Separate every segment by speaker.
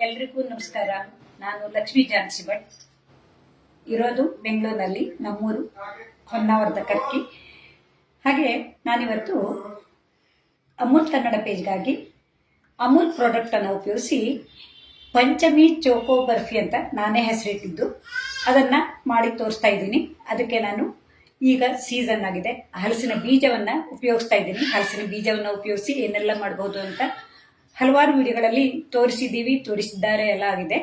Speaker 1: ಎಲ್ರಿಗೂ ನಮಸ್ಕಾರ. ನಾನು ಲಕ್ಷ್ಮೀ ಜಾನ್ಸಿ ಭಟ್, ಇರೋದು ಬೆಂಗಳೂರಿನಲ್ಲಿ, ನಮ್ಮೂರು ಹೊನ್ನಾವರದ ಕರ್ಕಿ. ಹಾಗೆ ನಾನಿವತ್ತು ಅಮೂಲ್ ಕನ್ನಡ ಪೇಜ್ಗಾಗಿ ಅಮೂಲ್ ಪ್ರಾಡಕ್ಟನ್ನು ಉಪಯೋಗಿಸಿ ಪಂಚಮಿ ಚೋಕೋ ಬರ್ಫಿ ಅಂತ ನಾನೇ ಹೆಸರಿಟ್ಟಿದ್ದು ಅದನ್ನು ಮಾಡಿ ತೋರಿಸ್ತಾ ಇದ್ದೀನಿ. ಅದಕ್ಕೆ ನಾನು ಈಗ ಸೀಸನ್ ಆಗಿದೆ, ಹಲಸಿನ ಬೀಜವನ್ನು ಉಪಯೋಗಿಸ್ತಾ ಇದ್ದೀನಿ. ಹಲಸಿನ ಬೀಜವನ್ನು ಉಪಯೋಗಿಸಿ ಏನೆಲ್ಲ ಮಾಡ್ಬೋದು ಅಂತ ಹಲವಾರು ವಿಡಿಯೋಗಳಲ್ಲಿ ತೋರಿಸಿದ್ದಾರೆ ಎಲ್ಲ ಆಗಿದೆ.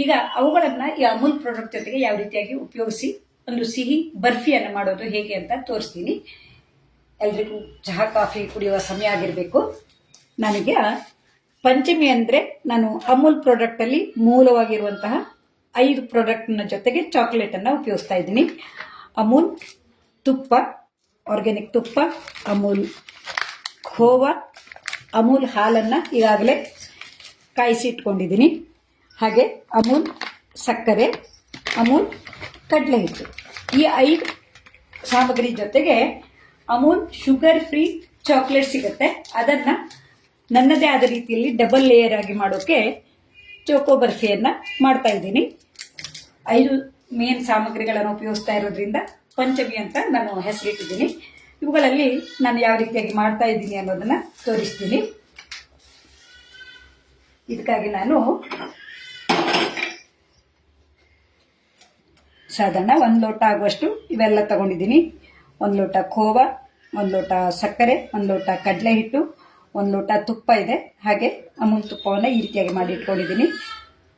Speaker 1: ಈಗ ಅವುಗಳನ್ನು ಈ ಅಮೂಲ್ ಪ್ರಾಡಕ್ಟ್ ಜೊತೆಗೆ ಯಾವ ರೀತಿಯಾಗಿ ಉಪಯೋಗಿಸಿ ಒಂದು ಸಿಹಿ ಬರ್ಫಿಯನ್ನು ಮಾಡೋದು ಹೇಗೆ ಅಂತ ತೋರಿಸ್ತೀನಿ. ಎಲ್ರಿಗೂ ಚಹಾ ಕಾಫಿ ಕುಡಿಯುವ ಸಮಯ ಆಗಿರಬೇಕು. ನನಗೆ ಪಂಚಮಿ ಅಂದರೆ ನಾನು ಅಮೂಲ್ ಪ್ರಾಡಕ್ಟಲ್ಲಿ ಮೂಲವಾಗಿರುವಂತಹ 5 ಪ್ರಾಡಕ್ಟ್ನ ಜೊತೆಗೆ ಚಾಕ್ಲೇಟನ್ನು ಉಪಯೋಗಿಸ್ತಾ ಇದ್ದೀನಿ. ಅಮೂಲ್ ತುಪ್ಪ, ಆರ್ಗ್ಯಾನಿಕ್ ತುಪ್ಪ, ಅಮೂಲ್ ಖೋವಾ, ಅಮೂಲ್ ಹಾಲನ್ನು ಈಗಾಗಲೇ ಕಾಯಿಸಿ ಇಟ್ಕೊಂಡಿದ್ದೀನಿ. ಹಾಗೆ ಅಮೂಲ್ ಸಕ್ಕರೆ, ಅಮೂಲ್ ಕಡಲೆ ಹಿಟ್ಟು, ಈ 5 ಸಾಮಗ್ರಿ ಜೊತೆಗೆ ಅಮೂಲ್ ಶುಗರ್ ಫ್ರೀ ಚಾಕ್ಲೇಟ್ ಸಿಗುತ್ತೆ. ಅದನ್ನು ನನ್ನದೇ ಆದ ರೀತಿಯಲ್ಲಿ ಡಬಲ್ ಲೇಯರ್ ಆಗಿ ಮಾಡೋಕ್ಕೆ ಚೋಕೋ ಬರ್ಫಿಯನ್ನು ಮಾಡ್ತಾ ಇದ್ದೀನಿ. 5 ಮೇನ್ ಸಾಮಗ್ರಿಗಳನ್ನು ಉಪಯೋಗಿಸ್ತಾ ಇರೋದ್ರಿಂದ ಪಂಚಮಿ ಅಂತ ನಾನು ಹೆಸರಿಟ್ಟಿದ್ದೀನಿ. ಇವುಗಳಲ್ಲಿ ನಾನು ಯಾವ ರೀತಿಯಾಗಿ ಮಾಡ್ತಾ ಇದ್ದೀನಿ ಅನ್ನೋದನ್ನ ತೋರಿಸ್ತೀನಿ. ಇದಕ್ಕಾಗಿ ನಾನು ಸಾಧಾರಣ 1 ಲೋಟ ಆಗುವಷ್ಟು ಇವೆಲ್ಲ ತಗೊಂಡಿದ್ದೀನಿ. 1 ಲೋಟ ಖೋವಾ, 1 ಲೋಟ ಸಕ್ಕರೆ, 1 ಲೋಟ ಕಡಲೆ ಹಿಟ್ಟು, 1 ಲೋಟ ತುಪ್ಪ ಇದೆ. ಹಾಗೆ ಅಮೂಲ್ ತುಪ್ಪವನ್ನು ಈ ರೀತಿಯಾಗಿ ಮಾಡಿ ಇಟ್ಕೊಂಡಿದ್ದೀನಿ.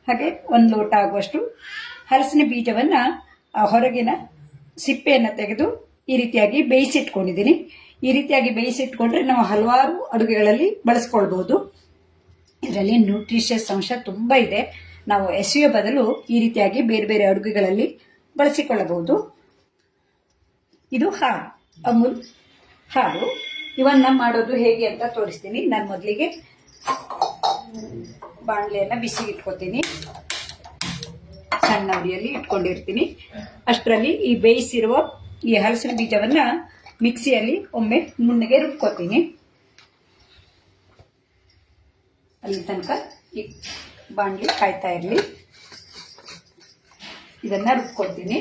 Speaker 1: ಹಾಗೆ 1 ಲೋಟ ಆಗುವಷ್ಟು ಹಲಸಿನ ಬೀಜವನ್ನು ಹೊರಗಿನ ಸಿಪ್ಪೆಯನ್ನು ತೆಗೆದು ಈ ರೀತಿಯಾಗಿ ಬೇಯಿಸಿಟ್ಕೊಂಡಿದ್ದೀನಿ. ಈ ರೀತಿಯಾಗಿ ಬೇಯಿಸಿಟ್ಕೊಂಡ್ರೆ ನಾವು ಹಲವಾರು ಅಡುಗೆಗಳಲ್ಲಿ ಬಳಸ್ಕೊಳ್ಬಹುದು. ಇದರಲ್ಲಿ ನ್ಯೂಟ್ರಿಷಿಯಸ್ ಅಂಶ ತುಂಬ ಇದೆ. ನಾವು ಎಸೆಯೋ ಬದಲು ಈ ರೀತಿಯಾಗಿ ಬೇರೆ ಬೇರೆ ಅಡುಗೆಗಳಲ್ಲಿ ಬಳಸಿಕೊಳ್ಳಬಹುದು. ಇದು ಹಾಲು, ಅಮೂಲ್ ಹಾಲು. ಇವನ್ನ ಮಾಡೋದು ಹೇಗೆ ಅಂತ ತೋರಿಸ್ತೀನಿ. ನಾನು ಮೊದಲಿಗೆ ಬಾಣಲೆಯನ್ನು ಬಿಸಿಗಿಟ್ಕೋತೀನಿ. ಸಣ್ಣ ಉರಿಯಲ್ಲಿ ಇಟ್ಕೊಂಡಿರ್ತೀನಿ. ಅಷ್ಟರಲ್ಲಿ ಈ ಬೇಯಿಸಿರುವ ಈ ಹಲಸಿನ ಬೀಜವನ್ನ ಮಿಕ್ಸಿಯಲ್ಲಿ ಒಮ್ಮೆ ನುಣ್ಣಗೆ ರುಬ್ಕೋತೀನಿ. ಅಲ್ಲಿ ತನಕ ಈ ಬಾಣಲಿ ಕಾಯ್ತಾ ಇರಲಿ. ಇದನ್ನ ರುಬ್ಕೊಳ್ತೀನಿ.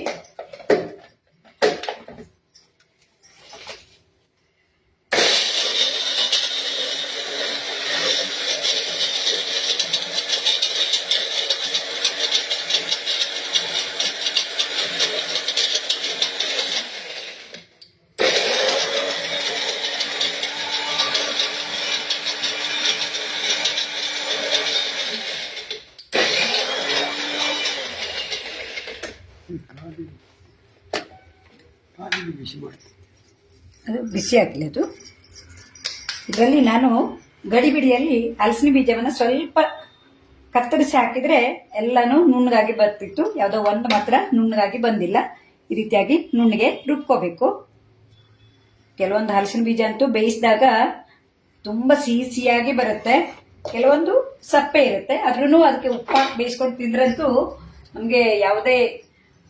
Speaker 1: ಅದು ಬಿಸಿ ಆಗಲಿ. ಅದು ಇದರಲ್ಲಿ ನಾನು ಗಡಿಬಿಡಿಯಲ್ಲಿ ಹಲಸಿನ ಬೀಜವನ್ನು ಸ್ವಲ್ಪ ಕತ್ತರಿಸಿ ಹಾಕಿದ್ರೆ ಎಲ್ಲಾನು ನುಣ್ಣಗಾಗಿ ಬರ್ತಿತ್ತು. ಯಾವುದೋ ಒಂದು ಮಾತ್ರ ನುಣ್ಣಗಾಗಿ ಬಂದಿಲ್ಲ. ಈ ರೀತಿಯಾಗಿ ನುಣ್ಣಗೆ ರುಬ್ಕೋಬೇಕು. ಕೆಲವೊಂದು ಹಲಸಿನ ಬೀಜ ಅಂತೂ ಬೇಯಿಸಿದಾಗ ತುಂಬ ಸಿಹಿಯಾಗಿ ಬರುತ್ತೆ, ಕೆಲವೊಂದು ಸಪ್ಪೆ ಇರುತ್ತೆ. ಆದ್ರೂ ಅದಕ್ಕೆ ಉಪ್ಪು ಹಾಕಿ ಬೇಯಿಸ್ಕೊಂಡು ತಿಂದ್ರಂತೂ ನಮಗೆ ಯಾವುದೇ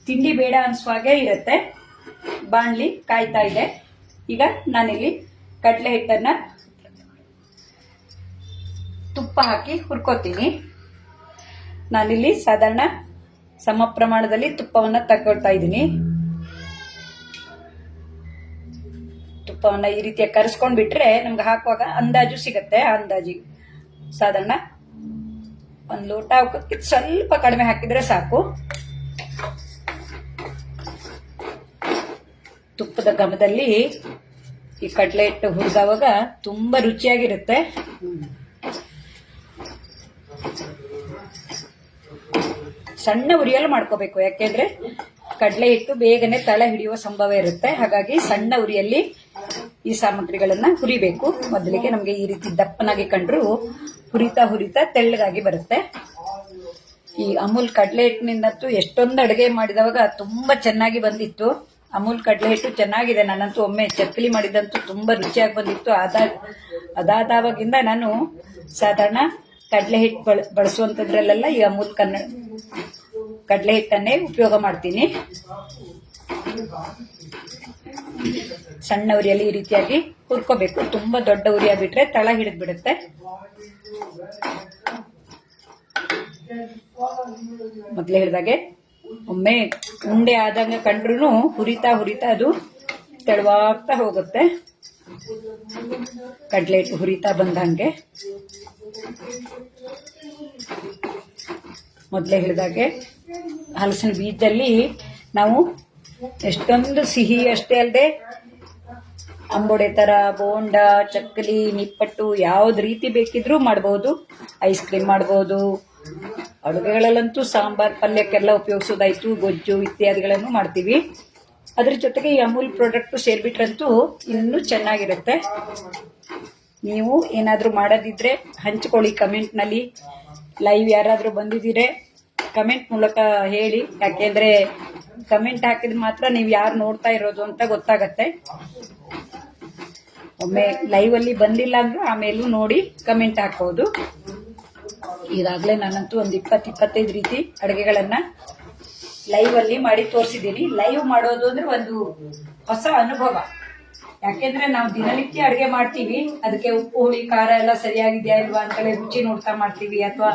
Speaker 1: ತಿಂಡಿ ಬೇಡ ಅನ್ಸುವಾಗೆ ಇರುತ್ತೆ. ಬಾಣಲಿ ಕಾಯ್ತಾ ಇದೆ. ಈಗ ನಾನಿಲ್ಲಿ ಕಡಲೆ ಹಿಟ್ಟನ್ನು ತುಪ್ಪ ಹಾಕಿ ಹುರ್ಕೋತೀನಿ. ನಾನಿಲ್ಲಿ ಸಾಧಾರಣ ಸಮ ಪ್ರಮಾಣದಲ್ಲಿ ತುಪ್ಪವನ್ನು ತಗೊಳ್ತಾ ಇದ್ದೀನಿ. ತುಪ್ಪವನ್ನು ಈ ರೀತಿಯಾಗಿ ಕರೆಸ್ಕೊಂಡು ಬಿಟ್ರೆ ನಮ್ಗೆ ಹಾಕುವಾಗ ಅಂದಾಜು ಸಿಗತ್ತೆ. ಆ ಅಂದಾಜಿ ಸಾಧಾರಣ 1 ಲೋಟ ಹಾಕೋಕ್ಕೆ ಸ್ವಲ್ಪ ಕಡಿಮೆ ಹಾಕಿದ್ರೆ ಸಾಕು. ತುಪ್ಪದ ಘಮದಲ್ಲಿ ಈ ಕಡಲೆ ಹಿಟ್ಟು ಹುರಿದವಾಗ ತುಂಬಾ ರುಚಿಯಾಗಿರುತ್ತೆ. ಸಣ್ಣ ಉರಿಯಲ್ಲಿ ಮಾಡ್ಕೋಬೇಕು, ಯಾಕೆಂದ್ರೆ ಕಡಲೆ ಹಿಟ್ಟು ಬೇಗನೆ ತಳ ಹಿಡಿಯುವ ಸಂಭವ ಇರುತ್ತೆ. ಹಾಗಾಗಿ ಸಣ್ಣ ಉರಿಯಲ್ಲಿ ಈ ಸಾಮಗ್ರಿಗಳನ್ನ ಹುರಿಬೇಕು. ಮೊದಲಿಗೆ ನಮಗೆ ಈ ರೀತಿ ದಪ್ಪನಾಗಿ ಕಂಡ್ರು ಹುರಿತಾ ತೆಳ್ಳಗಾಗಿ ಬರುತ್ತೆ. ಈ ಅಮೂಲ್ ಕಡಲೆ ಹಿಟ್ಟಿನಿಂದಂತೂ ಎಷ್ಟೊಂದು ಅಡುಗೆ ಮಾಡಿದವಾಗ ತುಂಬಾ ಚೆನ್ನಾಗಿ ಬಂದಿತ್ತು. ಅಮೂಲ್ ಕಡಲೆ ಹಿಟ್ಟು ಚೆನ್ನಾಗಿದೆ. ನಾನಂತೂ ಒಮ್ಮೆ ಚಕ್ಕಲಿ ಮಾಡಿದಂತೂ ತುಂಬಾ ರುಚಿಯಾಗಿ ಬಂದಿತ್ತು. ಅದಾದವಾಗಿಂದ ನಾನು ಸಾಧಾರಣ ಕಡಲೆ ಹಿಟ್ಟು ಬಳಸುವಂಥದ್ರಲ್ಲೆಲ್ಲ ಈ ಅಮೂಲ್ ಕಡಲೆ ಹಿಟ್ಟನ್ನೇ ಉಪಯೋಗ ಮಾಡ್ತೀನಿ. ಸಣ್ಣ ಉರಿಯಲ್ಲಿ ಈ ರೀತಿಯಾಗಿ ಹುರ್ಕೋಬೇಕು. ತುಂಬಾ ದೊಡ್ಡ ಉರಿಯಾಗಿ ಬಿಟ್ರೆ ತಳ ಹಿಡಿದು ಬಿಡುತ್ತೆ. ಮೊದಲೇ ಹೇಳಿದಾಗೆ ಒಮ್ಮೆ ಉಂಡೆ ಆದಂಗೆ ಕಂಡ್ರು ಹುರಿತಾ ಹುರಿತಾ ಅದು ತೆಳುವಾಗ್ತಾ ಹೋಗುತ್ತೆ. ಕಡಲೆ ಹಿಟ್ಟು ಹುರಿತಾ ಬಂದಂಗೆ ಮೊದಲೇ ಹೇಳಿದಾಗೆ ಹಲಸಿನ ಬೀಜದಲ್ಲಿ ನಾವು ಎಷ್ಟೊಂದು ಸಿಹಿ ಅಷ್ಟೇ ಅಲ್ಲದೆ ಅಂಬೊಡೆ ತರ, ಬೋಂಡ, ಚಕ್ಕಲಿ, ನಿಪ್ಪಟ್ಟು ಯಾವ್ದು ರೀತಿ ಬೇಕಿದ್ರೂ ಮಾಡಬಹುದು. ಐಸ್ ಕ್ರೀಮ್ ಮಾಡಬಹುದು. ಅಡುಗೆಗಳಲ್ಲಂತೂ ಸಾಂಬಾರ್ ಪಲ್ಯಕ್ಕೆಲ್ಲ ಉಪಯೋಗಿಸೋದಾಯ್ತು, ಗೊಜ್ಜು ಇತ್ಯಾದಿಗಳನ್ನು ಮಾಡ್ತೀವಿ. ಅದ್ರ ಜೊತೆಗೆ ಈ ಅಮೂಲ್ ಪ್ರಾಡಕ್ಟ್ ಸೇರ್ಬಿಟ್ರಂತೂ ಇನ್ನೂ ಚೆನ್ನಾಗಿರುತ್ತೆ. ನೀವು ಏನಾದ್ರೂ ಮಾಡೋದಿದ್ರೆ ಹಂಚ್ಕೊಳ್ಳಿ ಕಮೆಂಟ್ನಲ್ಲಿ. ಲೈವ್ ಯಾರಾದ್ರೂ ಬಂದಿದ್ದೀರೆ ಕಮೆಂಟ್ ಮೂಲಕ ಹೇಳಿ. ಯಾಕೆಂದ್ರೆ ಕಮೆಂಟ್ ಹಾಕಿದ್ರೆ ಮಾತ್ರ ನೀವು ಯಾರು ನೋಡ್ತಾ ಇರೋದು ಅಂತ ಗೊತ್ತಾಗತ್ತೆ. ಒಮ್ಮೆ ಲೈವ್ ಅಲ್ಲಿ ಬಂದಿಲ್ಲ ಅಂದ್ರೆ ಆಮೇಲೂ ನೋಡಿ ಕಮೆಂಟ್ ಹಾಕೋದು. ಈಗಾಗಲೇ ನಾನಂತೂ ಒಂದು 20-25 ರೀತಿ ಅಡುಗೆಗಳನ್ನ ಲೈವ್ ಅಲ್ಲಿ ಮಾಡಿ ತೋರಿಸಿದ್ದೀನಿ. ಲೈವ್ ಮಾಡೋದು ಅಂದ್ರೆ ಒಂದು ಹೊಸ ಅನುಭವ. ಯಾಕೆಂದ್ರೆ ನಾವು ದಿನನಿತ್ಯ ಅಡುಗೆ ಮಾಡ್ತೀವಿ, ಅದಕ್ಕೆ ಉಪ್ಪು ಹುಳಿ ಖಾರ ಎಲ್ಲ ಸರಿಯಾಗಿದೆಯಾ ಇಲ್ವಾ ಅಂತಲೇ ರುಚಿ ನೋಡ್ತಾ ಮಾಡ್ತೀವಿ, ಅಥವಾ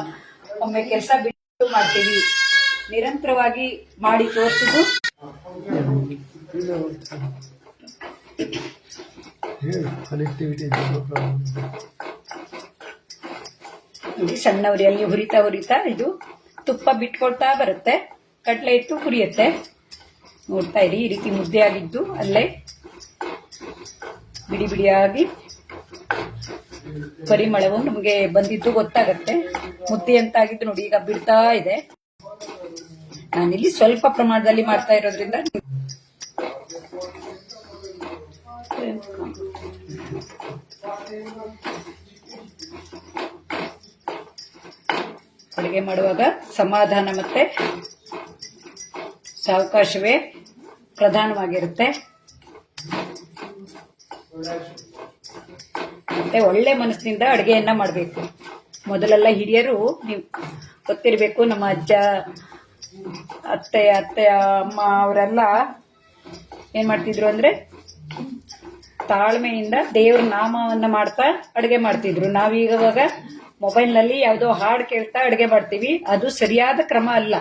Speaker 1: ಒಮ್ಮೆ ಕೆಲಸ ಬಿಟ್ಟು ಮಾಡ್ತೀವಿ. ನಿರಂತರವಾಗಿ ಮಾಡಿ ತೋರಿಸೋದು ನೋಡಿ. ಸಣ್ಣ ಉರಿಯಲ್ಲಿ ಹುರಿತಾ ಹುರಿತಾ ಇದು ತುಪ್ಪ ಬಿಟ್ಕೊಳ್ತಾ ಬರುತ್ತೆ. ಕಡಲೆ ಹಿಟ್ಟು ಹುರಿಯುತ್ತೆ. ನೋಡ್ತಾ ಇರಿ, ಈ ರೀತಿ ಮುದ್ದೆ ಆಗಿದ್ದು ಅಲ್ಲೇ ಬಿಡಿ ಬಿಡಿಯಾಗಿ ಪರಿಮಳವು ನಮಗೆ ಬಂದಿದ್ದು ಗೊತ್ತಾಗತ್ತೆ. ಮುದ್ದೆ ಅಂತ ಆಗಿದ್ದು ನೋಡಿ, ಈಗ ಬಿಡ್ತಾ ಇದೆ. ನಾನಿಲ್ಲಿ ಸ್ವಲ್ಪ ಪ್ರಮಾಣದಲ್ಲಿ ಮಾಡ್ತಾ ಇರೋದ್ರಿಂದ ಅಡುಗೆ ಮಾಡುವಾಗ ಸಮಾಧಾನ ಮತ್ತೆ ಸಾವಕಾಶವೇ ಪ್ರಧಾನವಾಗಿರುತ್ತೆ. ಮತ್ತೆ ಒಳ್ಳೆ ಮನಸ್ಸಿನಿಂದ ಅಡುಗೆಯನ್ನ ಮಾಡಬೇಕು. ಮೊದಲೆಲ್ಲ ಹಿರಿಯರು ನೀವು ಗೊತ್ತಿರಬೇಕು, ನಮ್ಮ ಅಜ್ಜ, ಅತ್ತೆ ಅಮ್ಮ ಅವರೆಲ್ಲ ಏನ್ ಮಾಡ್ತಿದ್ರು ಅಂದ್ರೆ ತಾಳ್ಮೆಯಿಂದ ದೇವ್ರ ನಾಮವನ್ನ ಮಾಡ್ತಾ ಅಡುಗೆ ಮಾಡ್ತಿದ್ರು. ನಾವೀಗವಾಗ ಮೊಬೈಲ್ ನಲ್ಲಿ ಯಾವುದೋ ಹಾಡು ಕೇಳ್ತಾ ಅಡುಗೆ ಮಾಡ್ತೀವಿ. ಅದು ಸರಿಯಾದ ಕ್ರಮ ಅಲ್ಲ.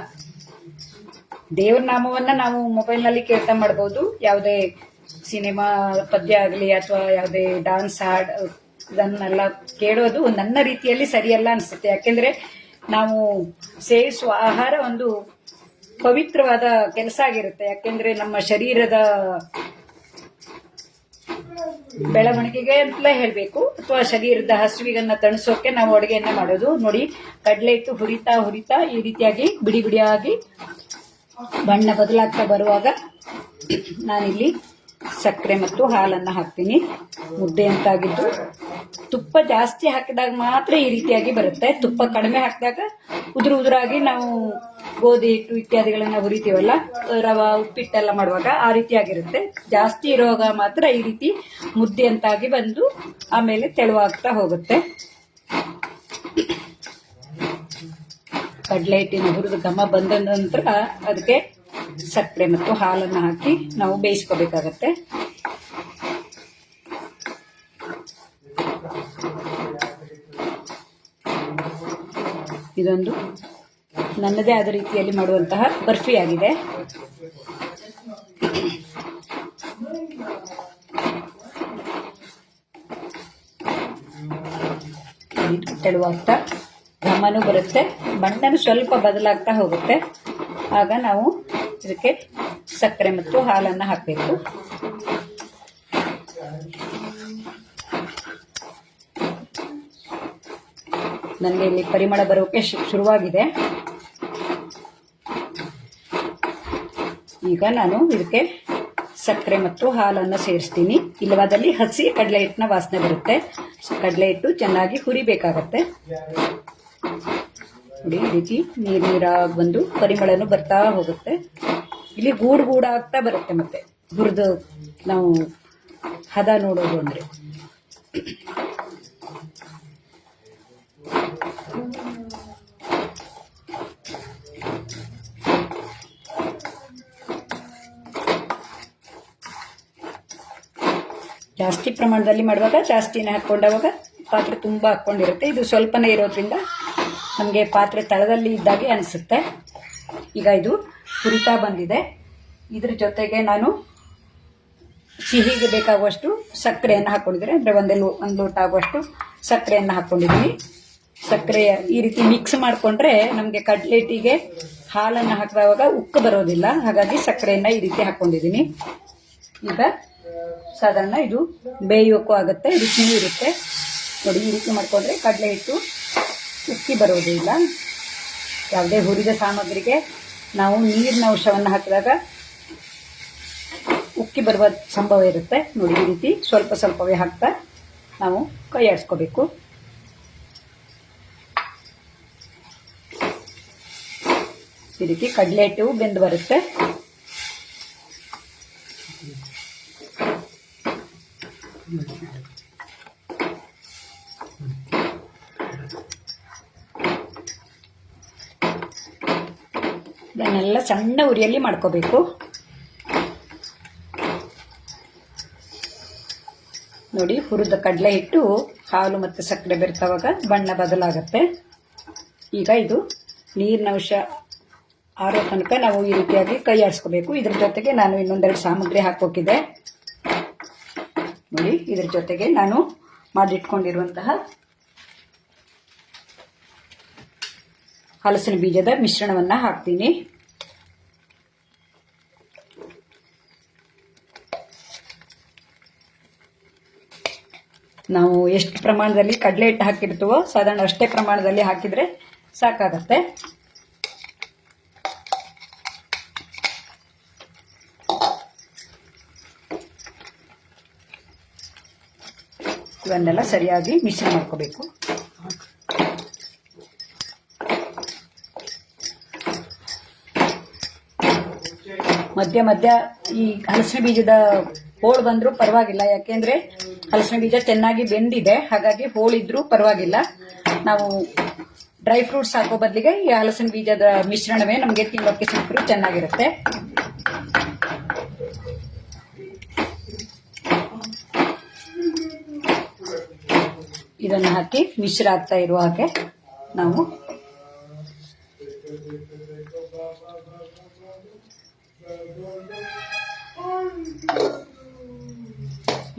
Speaker 1: ದೇವ್ರ ನಾಮವನ್ನ ನಾವು ಮೊಬೈಲ್ ನಲ್ಲಿ ಕೇಳ್ತಾ ಮಾಡಬಹುದು. ಯಾವುದೇ ಸಿನಿಮಾ ಪದ್ಯ ಆಗಲಿ ಅಥವಾ ಯಾವುದೇ ಡಾನ್ಸ್ ಹಾಡು ಇದನ್ನೆಲ್ಲ ಕೇಳೋದು ನನ್ನ ರೀತಿಯಲ್ಲಿ ಸರಿಯಲ್ಲ ಅನ್ಸುತ್ತೆ. ಯಾಕೆಂದ್ರೆ ನಾವು ಸೇವಿಸುವ ಆಹಾರ ಒಂದು ಪವಿತ್ರವಾದ ಕೆಲಸ ಆಗಿರುತ್ತೆ. ಯಾಕೆಂದ್ರೆ ನಮ್ಮ ಶರೀರದ ಬೆಳವಣಿಗೆಗೆ ಅಂತಲೇ ಹೇಳ್ಬೇಕು, ಅಥವಾ ಶರೀರದ ಹಸಿವಿಗನ್ನ ತಣಿಸೋಕೆ ನಾವು ಅಡುಗೆಯನ್ನ ಮಾಡೋದು. ನೋಡಿ, ಕಡಲೆ ಹಿಟ್ಟು ಹುರಿತಾ ಹುರಿತಾ ಈ ರೀತಿಯಾಗಿ ಬಿಡಿ ಬಿಡಿಯಾಗಿ ಬಣ್ಣ ಬದಲಾಗ್ತಾ ಬರುವಾಗ ನಾನಿಲ್ಲಿ ಸಕ್ಕರೆ ಮತ್ತು ಹಾಲನ್ನ ಹಾಕ್ತೀನಿ. ಮುದ್ದೆ ಅಂತಾಗಿದ್ದು ತುಪ್ಪ ಜಾಸ್ತಿ ಹಾಕಿದಾಗ ಮಾತ್ರ ಈ ರೀತಿಯಾಗಿ ಬರುತ್ತೆ. ತುಪ್ಪ ಕಡಿಮೆ ಹಾಕಿದಾಗ ಉದುರಾಗಿ ನಾವು ಗೋಧಿ ಹಿಟ್ಟು ಇತ್ಯಾದಿಗಳನ್ನ ಹುರಿತೀವಲ್ಲ, ರವಾ ಉಪ್ಪಿಟ್ಟೆಲ್ಲ ಮಾಡುವಾಗ ಆ ರೀತಿಯಾಗಿರುತ್ತೆ. ಜಾಸ್ತಿ ಇರುವಾಗ ಮಾತ್ರ ಈ ರೀತಿ ಮುದ್ದೆ ಅಂತಾಗಿ ಬಂದು ಆಮೇಲೆ ತೆಳುವಾಗ್ತಾ ಹೋಗುತ್ತೆ. ಕಡಲೆ ಹಿಟ್ಟಿನ ಹುರಿದ ಘಮ ಬಂದ ನಂತರ ಅದಕ್ಕೆ ಸಕ್ಕರೆ ಮತ್ತು ಹಾಲನ್ನು ಹಾಕಿ ನಾವು ಬೇಯಿಸ್ಕೋಬೇಕಾಗತ್ತೆ. ಇದೊಂದು ನನ್ನದೇ ಆದ ರೀತಿಯಲ್ಲಿ ಮಾಡುವಂತಹ ಬರ್ಫಿ ಆಗಿದೆ. ತೆಳುವಾಗ್ತಾ ಘಮನೂ ಬರುತ್ತೆ, ಬಣ್ಣನೂ ಸ್ವಲ್ಪ ಬದಲಾಗ್ತಾ ಹೋಗುತ್ತೆ. ಆಗ ನಾವು ಇದಕ್ಕೆ ಸಕ್ಕರೆ ಮತ್ತು ಹಾಲನ್ನು ಹಾಕಬೇಕು. ನನಗೆ ಇಲ್ಲಿ ಪರಿಮಳ ಬರೋಕೆ ಶುರುವಾಗಿದೆ. ಈಗ ನಾನು ಇದಕ್ಕೆ ಸಕ್ಕರೆ ಮತ್ತು ಹಾಲನ್ನು ಸೇರಿಸ್ತೀನಿ. ಇಲ್ಲವಾದಲ್ಲಿ ಹಸಿ ಕಡಲೆ ಹಿಟ್ಟಿನ ವಾಸನೆ ಬರುತ್ತೆ. ಕಡಲೆ ಹಿಟ್ಟು ಚೆನ್ನಾಗಿ ಹುರಿಬೇಕಾಗತ್ತೆ. ನೋಡಿ, ಈ ರೀತಿ ನೀರಾಗಿ ಬಂದು ಪರಿಮಳನು ಬರ್ತಾ ಹೋಗುತ್ತೆ. ಇಲ್ಲಿ ಗೂಡಾಗ್ತಾ ಬರುತ್ತೆ. ಮತ್ತೆ ಹುರಿದು ನಾವು ಹದ ನೋಡೋದು ಅಂದ್ರೆ ಜಾಸ್ತಿ ಪ್ರಮಾಣದಲ್ಲಿ ಮಾಡುವಾಗ ಜಾಸ್ತಿನೇ ಹಾಕೊಂಡಾಗ ಪಾತ್ರೆ ತುಂಬಾ ಹಾಕೊಂಡಿರುತ್ತೆ. ಇದು ಸ್ವಲ್ಪನೇ ಇರೋದ್ರಿಂದ ನಮಗೆ ಪಾತ್ರೆ ತಳದಲ್ಲಿ ಇದ್ದಾಗೆ ಅನಿಸುತ್ತೆ. ಈಗ ಇದು ಹುರಿತಾ ಬಂದಿದೆ. ಇದ್ರ ಜೊತೆಗೆ ನಾನು ಸಿಹಿಗೆ ಬೇಕಾಗುವಷ್ಟು ಸಕ್ಕರೆಯನ್ನು ಹಾಕ್ಕೊಂಡಿದ್ದೀನಿ. ಅಂದರೆ ಒಂದು ಲೋಟ ಆಗುವಷ್ಟು ಸಕ್ಕರೆಯನ್ನು ಹಾಕ್ಕೊಂಡಿದ್ದೀನಿ. ಸಕ್ಕರೆ ಈ ರೀತಿ ಮಿಕ್ಸ್ ಮಾಡಿಕೊಂಡ್ರೆ ನಮಗೆ ಕಡ್ಲೆಟ್ಟಿಗೆ ಹಾಲನ್ನು ಹಾಕಿದಾಗ ಉಕ್ಕು ಬರೋದಿಲ್ಲ. ಹಾಗಾಗಿ ಸಕ್ಕರೆಯನ್ನು ಈ ರೀತಿ ಹಾಕ್ಕೊಂಡಿದ್ದೀನಿ. ಈಗ ಸಾಧಾರಣ ಇದು ಬೇಯೋಕ್ಕೂ ಆಗುತ್ತೆ, ರುಚಿನೂ ಇರುತ್ತೆ. ನೋಡಿ, ಈ ರೀತಿ ಮಾಡಿಕೊಂಡ್ರೆ ಕಡಲೆ ಹಿಟ್ಟು ಉಕ್ಕಿ ಬರೋದಿಲ್ಲ. ಯಾವುದೇ ಹುರಿದ ಸಾಮಗ್ರಿಗೆ ನಾವು ನೀರಿನ ಅಂಶವನ್ನು ಹಾಕಿದಾಗ ಉಕ್ಕಿ ಬರುವ ಸಂಭವ ಇರುತ್ತೆ. ನೋಡಿ, ಈ ರೀತಿ ಸ್ವಲ್ಪ ಸ್ವಲ್ಪವೇ ಹಾಕ್ತಾ ನಾವು ಕೈ ಆಡಿಸ್ಕೋಬೇಕು. ಈ ರೀತಿ ಕಡಲೆ ಹಿಟ್ಟು ಬೆಂದು ಬರುತ್ತೆ. ಇದನ್ನೆಲ್ಲ ಸಣ್ಣ ಉರಿಯಲ್ಲಿ ಮಾಡ್ಕೋಬೇಕು. ನೋಡಿ, ಹುರಿದ ಕಡಲೆ ಹಿಟ್ಟು ಹಾಲು ಮತ್ತು ಸಕ್ಕರೆ ಬೆರೆತವಾಗ ಬಣ್ಣ ಬದಲಾಗುತ್ತೆ. ಈಗ ಇದು ನೀರಿನ ಅಂಶ ಆರೋ ತನಕ ನಾವು ಈ ರೀತಿಯಾಗಿ ಕೈ ಆಡಿಸ್ಕೋಬೇಕು. ಇದ್ರ ಜೊತೆಗೆ ನಾನು ಇನ್ನೊಂದೆರಡು ಸಾಮಗ್ರಿ ಹಾಕೋಕಿದೆ. ನೋಡಿ, ಇದ್ರ ಜೊತೆಗೆ ನಾನು ಮಾಡಿಟ್ಕೊಂಡಿರುವಂತಹ ಹಲಸಿನ ಬೀಜದ ಮಿಶ್ರಣವನ್ನು ಹಾಕ್ತೀನಿ. ನಾವು ಎಷ್ಟು ಪ್ರಮಾಣದಲ್ಲಿ ಕಡಲೆ ಹಿಟ್ಟು ಹಾಕಿರ್ತೀವೋ ಸಾಧಾರಣ ಅಷ್ಟೇ ಪ್ರಮಾಣದಲ್ಲಿ ಹಾಕಿದರೆ ಸಾಕಾಗತ್ತೆ. ಇವನ್ನೆಲ್ಲ ಸರಿಯಾಗಿ ಮಿಶ್ರಣ ಮಾಡ್ಕೋಬೇಕು. ಮಧ್ಯ ಮಧ್ಯ ಈ ಹಲಸಿನ ಬೀಜದ ಹೋಳು ಬಂದರೂ ಪರವಾಗಿಲ್ಲ, ಯಾಕೆಂದ್ರೆ ಹಲಸಿನ ಬೀಜ ಚೆನ್ನಾಗಿ ಬೆಂದಿದೆ. ಹಾಗಾಗಿ ಹೋಳಿದ್ರೂ ಪರವಾಗಿಲ್ಲ. ನಾವು ಡ್ರೈ ಫ್ರೂಟ್ಸ್ ಹಾಕೋ ಬದಲಿಗೆ ಈ ಹಲಸಿನ ಬೀಜದ ಮಿಶ್ರಣವೇ ನಮಗೆ ತಿನ್ನೋಕ್ಕೆ ಸಿಕ್ಕರೂ ಚೆನ್ನಾಗಿರುತ್ತೆ. ಇದನ್ನು ಹಾಕಿ ಮಿಶ್ರ ಆಗ್ತಾ ಇರುವ ಹಾಗೆ ನಾವು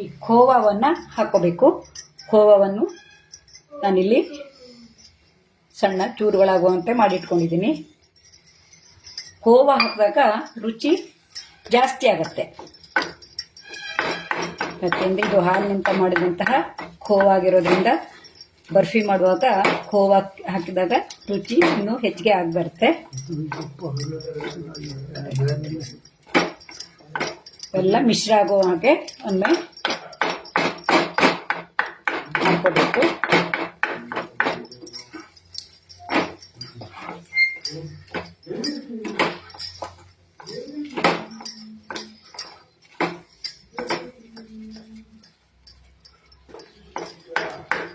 Speaker 1: ಈ ಖೋವಾವನ್ನು ಹಾಕೋಬೇಕು. ಖೋವಾವನ್ನು ನಾನಿಲ್ಲಿ ಸಣ್ಣ ಚೂರುಗಳಾಗುವಂತೆ ಮಾಡಿಟ್ಕೊಂಡಿದ್ದೀನಿ. ಖೋವಾ ಹಾಕಿದಾಗ ರುಚಿ ಜಾಸ್ತಿ ಆಗತ್ತೆ, ಯಾಕೆಂದರೆ ಇದು ಹಾಲಿನಿಂದ ಮಾಡಿದಂತಹ ಖೋವಾ ಆಗಿರೋದ್ರಿಂದ ಬರ್ಫಿ ಮಾಡುವಾಗ ಖೋವಾ ಹಾಕಿದಾಗ ರುಚಿ ಇನ್ನೂ ಹೆಚ್ಚಿಗೆ ಆಗಿಬರುತ್ತೆ. ಎಲ್ಲ ಮಿಶ್ರ ಆಗೋ ಹಾಗೆ ಒಮ್ಮೆ ಮಾಡ್ಕೋಬೇಕು.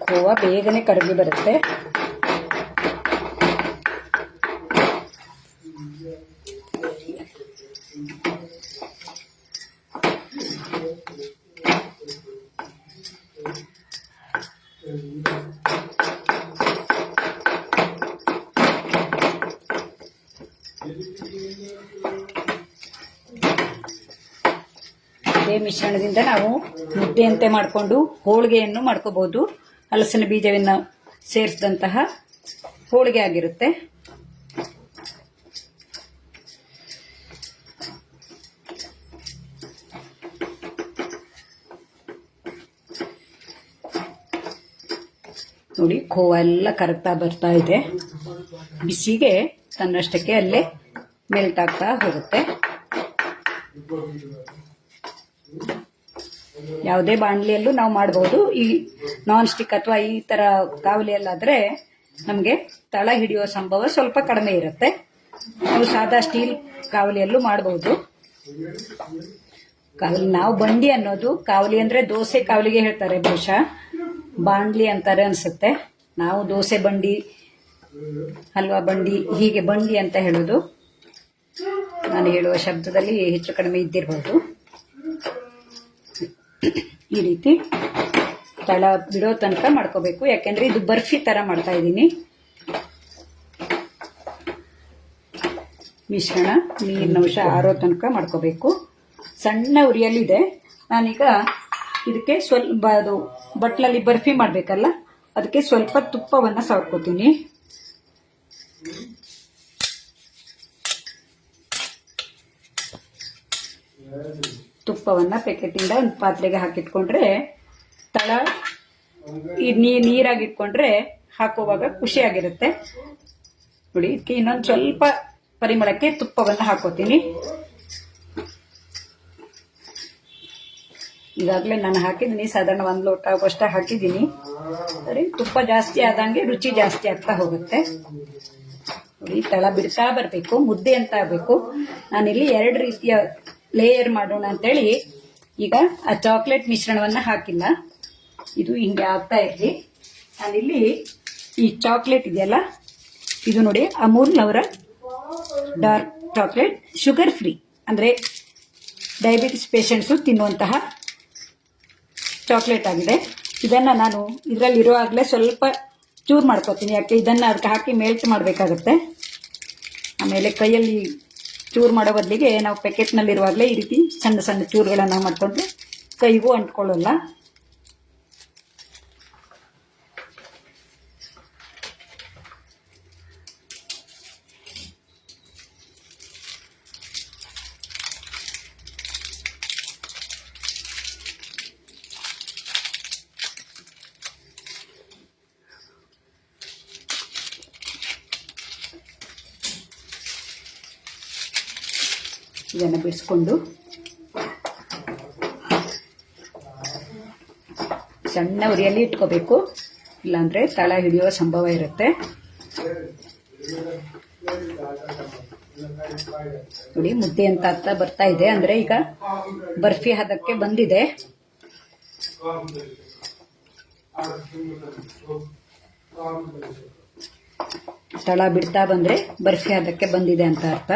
Speaker 1: ಖೋವಾ ಬೇಗನೆ ಕರಗಿ ಬರುತ್ತೆ. ಇದೇ ಮಿಶ್ರಣದಿಂದ ನಾವು ಮುದ್ದೆಯಂತೆ ಮಾಡಿಕೊಂಡು ಹೋಳಿಗೆಯನ್ನು ಮಾಡ್ಕೋಬಹುದು. ಹಲಸಿನ ಬೀಜವನ್ನು ಸೇರಿಸಿದಂತಹ ಹೋಳಿಗೆ ಆಗಿರುತ್ತೆ. ನೋಡಿ, ಖೋವಾ ಎಲ್ಲ ಕರಗ್ತಾ ಬರ್ತಾ ಇದೆ. ಬಿಸಿಗೆ ತನ್ನಷ್ಟಕ್ಕೆ ಅಲ್ಲೇ ಮೆಲ್ಟ್ ಆಗ್ತಾ ಹೋಗುತ್ತೆ. ಯಾವುದೇ ಬಾಣಲಿಯಲ್ಲೂ ನಾವು ಮಾಡಬಹುದು. ಈ ನಾನ್ ಸ್ಟಿಕ್ ಅಥವಾ ಈ ತರ ಕಾವಲಿಯಲ್ಲಾದ್ರೆ ನಮಗೆ ತಳ ಹಿಡಿಯುವ ಸಂಭವ ಸ್ವಲ್ಪ ಕಡಿಮೆ ಇರುತ್ತೆ. ನಾವು ಸಾದಾ ಸ್ಟೀಲ್ ಕಾವಲಿಯಲ್ಲೂ ಮಾಡಬಹುದು. ಕಾವಲಿ ನಾವು ಬಂಡಿ ಅನ್ನೋದು, ಕಾವಲಿ ಅಂದ್ರೆ ದೋಸೆ ಕಾವಲಿಗೆ ಹೇಳ್ತಾರೆ, ಬಹುಶಃ ಬಾಣ್ಲಿ ಅಂತಾರೆ ಅನ್ಸುತ್ತೆ. ನಾವು ದೋಸೆ ಬಂಡಿ, ಹಲ್ವಾ ಬಂಡಿ, ಹೀಗೆ ಬಂಡಿ ಅಂತ ಹೇಳೋದು. ನಾನು ಹೇಳುವ ಶಬ್ದದಲ್ಲಿ ಹೆಚ್ಚು ಕಡಿಮೆ ಇದ್ದಿರಬಹುದು. ಈ ರೀತಿ ತಳ ಬಿಡೋ ತನಕ ಮಾಡ್ಕೋಬೇಕು, ಯಾಕೆಂದ್ರೆ ಇದು ಬರ್ಫಿ ತರ ಮಾಡ್ತಾ ಇದ್ದೀನಿ. ಮಿಶ್ರಣ ನೀರಿನಂಶ ಆರೋ ತನಕ ಮಾಡ್ಕೋಬೇಕು. ಸಣ್ಣ ಉರಿಯಲ್ಲಿದೆ. ನಾನೀಗ ಇದಕ್ಕೆ ಸ್ವಲ್ಪ ಅದು ಬಟ್ಲಲ್ಲಿ ಬರ್ಫಿ ಮಾಡಬೇಕಲ್ಲ, ಅದಕ್ಕೆ ಸ್ವಲ್ಪ ತುಪ್ಪವನ್ನು ಸವರ್ಕೋತೀನಿ. ತುಪ್ಪವನ್ನು ಪ್ಯಾಕೆಟಿಂದ ಒಂದು ಪಾತ್ರೆಗೆ ಹಾಕಿಟ್ಕೊಂಡ್ರೆ ತಳ ನೀರಾಗಿಟ್ಕೊಂಡ್ರೆ ಹಾಕುವಾಗ ಖುಷಿಯಾಗಿರುತ್ತೆ. ನೋಡಿ, ಇದಕ್ಕೆ ಇನ್ನೊಂದು ಸ್ವಲ್ಪ ಪರಿಮಳಕ್ಕೆ ತುಪ್ಪವನ್ನು ಹಾಕೋತೀನಿ. ಈಗಾಗಲೇ ನಾನು ಹಾಕಿದ್ದೀನಿ, ಸಾಧಾರಣ 1 ಲೋಟ ಆಗುವಷ್ಟ ಹಾಕಿದ್ದೀನಿ. ಸರಿ, ತುಪ್ಪ ಜಾಸ್ತಿ ಆದಂಗೆ ರುಚಿ ಜಾಸ್ತಿ ಆಗ್ತಾ ಹೋಗುತ್ತೆ. ನೋಡಿ, ತಳ ಬಿಡ್ತಾ ಬರಬೇಕು, ಮುದ್ದೆ ಅಂತ ಆಗಬೇಕು. ನಾನಿಲ್ಲಿ 2 ರೀತಿಯ ಲೇಯರ್ ಮಾಡೋಣ ಅಂತೇಳಿ ಈಗ ಆ ಚಾಕ್ಲೇಟ್ ಮಿಶ್ರಣವನ್ನ ಹಾಕಿಲ್ಲ. ಇದು ಹಿಂಗೆ ಆಗ್ತಾ ಇರಲಿ. ನಾನಿಲ್ಲಿ ಈ ಚಾಕ್ಲೇಟ್ ಇದೆಯಲ್ಲ, ಇದು ನೋಡಿ ಅಮೂಲ್ ಅವರ ಡಾರ್ಕ್ ಚಾಕ್ಲೇಟ್, ಶುಗರ್ ಫ್ರೀ, ಅಂದರೆ ಡಯಾಬಿಟಿಸ್ ಪೇಷಂಟ್ಸು ತಿನ್ನುವಂತಹ ಚಾಕ್ಲೇಟ್ ಆಗಿದೆ. ಇದನ್ನು ನಾನು ಇದರಲ್ಲಿರುವಾಗಲೇ ಸ್ವಲ್ಪ ಚೂರು ಮಾಡ್ಕೋತೀನಿ. ಯಾಕೆ ಇದನ್ನು ಅದಕ್ಕೆ ಹಾಕಿ ಮೆಲ್ಟ್ ಮಾಡಬೇಕಾಗತ್ತೆ. ಆಮೇಲೆ ಕೈಯಲ್ಲಿ ಚೂರು ಮಾಡೋ ಬದಲಿಗೆ ನಾವು ಪ್ಯಾಕೆಟ್ನಲ್ಲಿರುವಾಗಲೇ ಈ ರೀತಿ ಸಣ್ಣ ಸಣ್ಣ ಚೂರುಗಳನ್ನು ಮಾಡಿಕೊಂಡ್ರೆ ಕೈಗೂ ಅಂಟ್ಕೊಳ್ಳಲ್ಲ. ಇದನ್ನು ಬಿಡಿಸ್ಕೊಂಡು ಸಣ್ಣ ಉರಿಯಲ್ಲಿ ಇಟ್ಕೋಬೇಕು, ಇಲ್ಲಾಂದ್ರೆ ತಳ ಹಿಡಿಯುವ ಸಂಭವ ಇರುತ್ತೆ. ನೋಡಿ, ಮುದ್ದೆ ಅಂತ ಆಗ್ತಾ ಬರ್ತಾ ಇದೆ. ಅಂದ್ರೆ ಈಗ ಬರ್ಫಿ ಹದಕ್ಕೆ ಬಂದಿದೆ. ತಳ ಬಿಡ್ತಾ ಬಂದ್ರೆ ಬರ್ಫಿ ಹದಕ್ಕೆ ಬಂದಿದೆ ಅಂತ ಅರ್ಥ.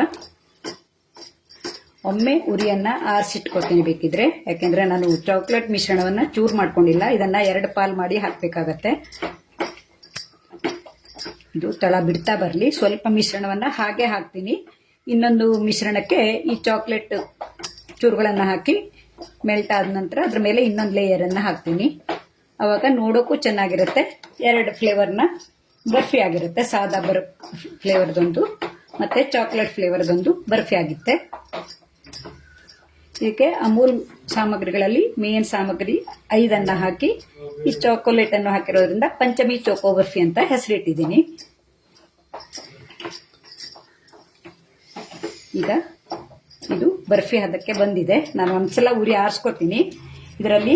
Speaker 1: ಒಮ್ಮೆ ಉರಿಯನ್ನ ಆರಿಸಿಟ್ಕೋತೀನಿ ಬೇಕಿದ್ರೆ, ಯಾಕೆಂದ್ರೆ ನಾನು ಚಾಕ್ಲೇಟ್ ಮಿಶ್ರಣವನ್ನ ಚೂರ್ ಮಾಡ್ಕೊಂಡಿಲ್ಲ. ಇದನ್ನ 2 ಪಾಲ್ ಮಾಡಿ ಹಾಕ್ಬೇಕಾಗತ್ತೆ. ಇದು ತಳ ಬಿಡ್ತಾ ಬರಲಿ. ಸ್ವಲ್ಪ ಮಿಶ್ರಣವನ್ನ ಹಾಗೆ ಹಾಕ್ತೀನಿ. ಇನ್ನೊಂದು ಮಿಶ್ರಣಕ್ಕೆ ಈ ಚಾಕ್ಲೇಟ್ ಚೂರುಗಳನ್ನ ಹಾಕಿ ಮೆಲ್ಟ್ ಆದ ನಂತರ ಅದ್ರ ಮೇಲೆ ಇನ್ನೊಂದು ಲೇಯರ್ ಅನ್ನ ಹಾಕ್ತೀನಿ. ಅವಾಗ ನೋಡೋಕ್ಕೂ ಚೆನ್ನಾಗಿರುತ್ತೆ. 2 ಫ್ಲೇವರ್ನ ಬರ್ಫಿ ಆಗಿರುತ್ತೆ. ಸಾದಾ ಫ್ಲೇವರ್ದೊಂದು ಮತ್ತೆ ಚಾಕ್ಲೇಟ್ ಫ್ಲೇವರ್ದೊಂದು ಬರ್ಫಿ ಆಗುತ್ತೆ. ಇದಕ್ಕೆ ಅಮೂಲ್ ಸಾಮಗ್ರಿಗಳಲ್ಲಿ ಮೇನ್ ಸಾಮಗ್ರಿ 5 ಹಾಕಿ ಈ ಚಾಕೊಲೇಟ್ ಅನ್ನು ಹಾಕಿರೋದ್ರಿಂದ ಪಂಚಮಿ ಚೋಕೋ ಬರ್ಫಿ ಅಂತ ಹೆಸರಿಟ್ಟಿದ್ದೀನಿ. ಈಗ ಇದು ಬರ್ಫಿ ಹದಕ್ಕೆ ಬಂದಿದೆ. ನಾನು ಒಂದ್ಸಲ ಉರಿ ಆರಿಸ್ಕೊತೀನಿ. ಇದರಲ್ಲಿ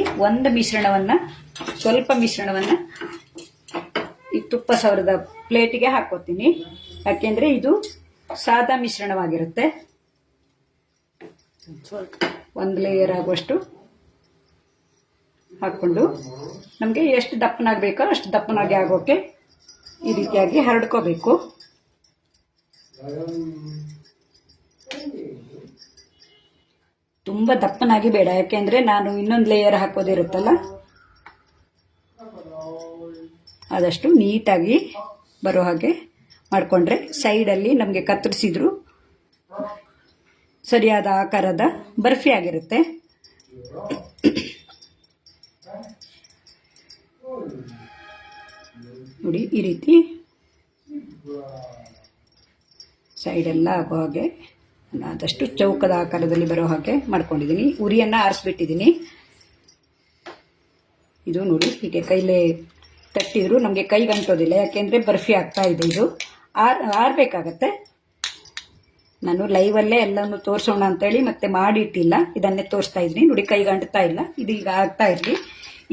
Speaker 1: ಸ್ವಲ್ಪ ಮಿಶ್ರಣವನ್ನ ಈ ತುಪ್ಪ ಸವರದ ಪ್ಲೇಟಿಗೆ ಹಾಕೋತೀನಿ. ಯಾಕೆಂದ್ರೆ ಇದು ಸಾದಾ ಮಿಶ್ರಣವಾಗಿರುತ್ತೆ. 1 ಲೇಯರ್ ಆಗುವಷ್ಟು ಹಾಕೊಂಡು ನಮಗೆ ಎಷ್ಟು ದಪ್ಪನಾಗಬೇಕೋ ಅಷ್ಟು ದಪ್ಪನಾಗಿ ಆಗೋಕೆ ಈ ರೀತಿಯಾಗಿ ಹರಡ್ಕೋಬೇಕು. ತುಂಬಾ ದಪ್ಪನಾಗಿ ಬೇಡ, ಯಾಕೆಂದ್ರೆ ನಾನು ಇನ್ನೊಂದು ಲೇಯರ್ ಹಾಕೋದಿರುತ್ತಲ್ಲ, ಆದಷ್ಟು ನೀಟಾಗಿ ಬರೋ ಹಾಗೆ ಮಾಡಿಕೊಂಡ್ರೆ ಸೈಡಲ್ಲಿ ನಮಗೆ ಕತ್ತರಿಸಿದ್ರು ಸರಿಯಾದ ಆಕಾರದ ಬರ್ಫಿ ಆಗಿರುತ್ತೆ. ನೋಡಿ, ಈ ರೀತಿ ಸೈಡೆಲ್ಲ ಆಗೋ ಹಾಗೆ ಆದಷ್ಟು ಚೌಕದ ಆಕಾರದಲ್ಲಿ ಬರೋ ಹಾಗೆ ಮಾಡ್ಕೊಂಡಿದ್ದೀನಿ. ಉರಿಯನ್ನ ಆರಿಸ್ಬಿಟ್ಟಿದ್ದೀನಿ. ಇದು ನೋಡಿ, ಹೀಗೆ ಕೈಲೇ ತಟ್ಟಿದ್ರು ನಮಗೆ ಕೈಗೆ ಅಂಟೋದಿಲ್ಲ, ಯಾಕೆಂದ್ರೆ ಬರ್ಫಿ ಆಗ್ತಾ ಇದೆ. ಇದು ಆರ್ಬೇಕಾಗತ್ತೆ. ನಾನು ಲೈವಲ್ಲೇ ಎಲ್ಲವನ್ನು ತೋರಿಸೋಣ ಅಂತೇಳಿ ಮತ್ತೆ ಮಾಡಿಟ್ಟಿಲ್ಲ, ಇದನ್ನೇ ತೋರಿಸ್ತಾ ಇದ್ದೀನಿ. ನೋಡಿ, ಕೈಗೆ ಅಂಟ್ತಾ ಇಲ್ಲ. ಇದು ಈಗ ಆಗ್ತಾ ಇರಲಿ.